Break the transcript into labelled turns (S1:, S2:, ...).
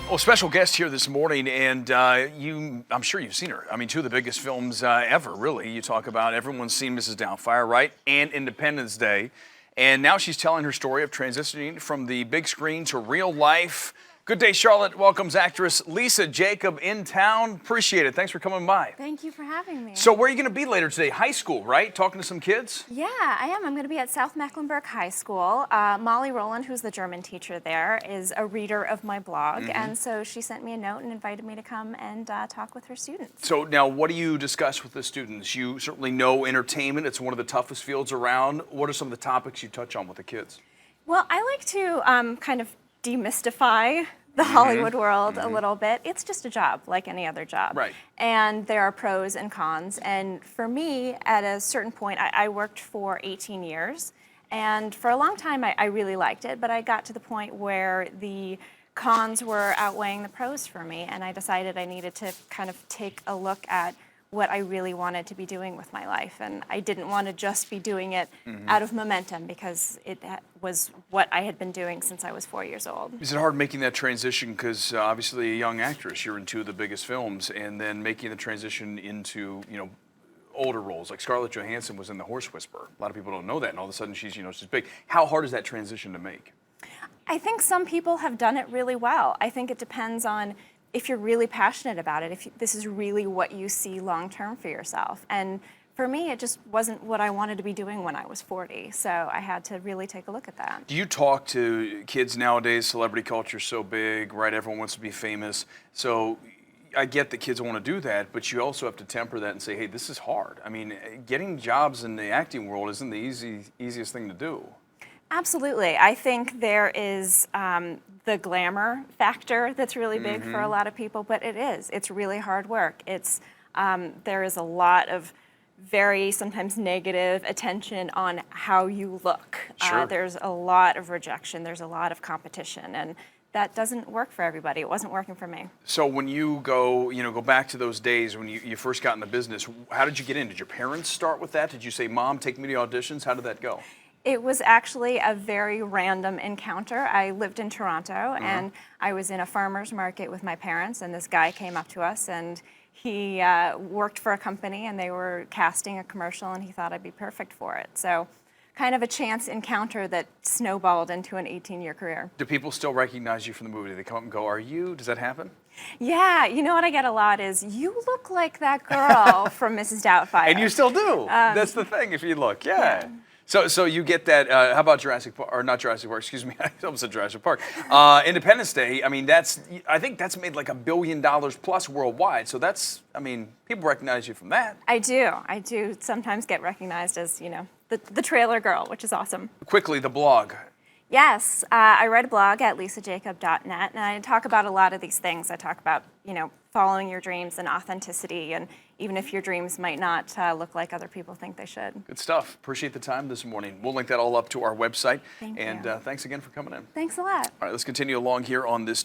S1: Well, special guest here this morning, and I'm sure you've seen her. I mean, two of the biggest films ever, really. You talk about everyone's seen Mrs. Doubtfire, right? And Independence Day. And now she's telling her story of transitioning from the big screen to real life. Good day, Charlotte. Welcomes actress Lisa Jakub in town. Appreciate it. Thanks for coming by.
S2: Thank you for having me.
S1: So where are you going to be later today? High school, right? Talking to some kids?
S2: Yeah, I am. I'm going to be at South Mecklenburg High School. Molly Rowland, who's the German teacher there, is a reader of my blog. And so she sent me a note and invited me to come and talk with her students.
S1: So now what do you discuss with the students? You certainly know entertainment. It's one of the toughest fields around. What are some of the topics you touch on with the kids?
S2: Well, I like to kind of demystify the Hollywood world a little bit. It's just a job like any other job.
S1: Right.
S2: And there are pros and cons. And for me, at a certain point, I worked for 18 years. And for a long time, I really liked it. But I got to the point where the cons were outweighing the pros for me. And I decided I needed to kind of take a look at what I really wanted to be doing with my life. And I didn't want to just be doing it out of momentum because it was what I had been doing since I was 4 years old.
S1: Is it hard making that transition? Because obviously a young actress, you're in two of the biggest films, and then making the transition into, older roles. Like Scarlett Johansson was in The Horse Whisperer. A lot of people don't know that, and all of a sudden she's big. How hard is that transition to make?
S2: I think some people have done it really well. I think it depends on if you're really passionate about it, if this is really what you see long-term for yourself. And for me, it just wasn't what I wanted to be doing when I was 40, so I had to really take a look at that.
S1: Do you talk to kids nowadays? Celebrity culture's so big, right? Everyone wants to be famous. So I get that kids want to do that, but you also have to temper that and say, hey, this is hard. I mean, getting jobs in the acting world isn't the easiest thing to do.
S2: Absolutely. I think there is the glamour factor that's really big for a lot of people, but it is. It's really hard work. There is a lot of very sometimes negative attention on how you look.
S1: Sure.
S2: There's a lot of rejection. There's a lot of competition, and that doesn't work for everybody. It wasn't working for me.
S1: So when you go back to those days when you first got in the business, how did you get in? Did your parents start with that? Did you say, Mom, take me to auditions? How did that go?
S2: It was actually a very random encounter. I lived in Toronto, and I was in a farmer's market with my parents, and this guy came up to us, and he worked for a company, and they were casting a commercial, and he thought I'd be perfect for it. So kind of a chance encounter that snowballed into an 18-year career.
S1: Do people still recognize you from the movie? Do they come up and go, are you? Does that happen?
S2: Yeah, you know what I get a lot is, you look like that girl from Mrs. Doubtfire.
S1: And you still do. That's the thing, if you look, yeah. So you get that, how about Jurassic Park, or not Jurassic Park, excuse me, I almost said Jurassic Park. Independence Day, I mean, I think that's made like $1 billion plus worldwide. So that's, I mean, people recognize you from that.
S2: I do sometimes get recognized as, the trailer girl, which is awesome.
S1: Quickly, the blog.
S2: Yes, I write a blog at lisajacob.net, and I talk about a lot of these things. I talk about, following your dreams and authenticity, and even if your dreams might not look like other people think they should.
S1: Good stuff. Appreciate the time this morning. We'll link that all up to our website.
S2: Thank
S1: and
S2: you.
S1: Thanks again for coming in.
S2: Thanks a lot.
S1: All right, let's continue along here on this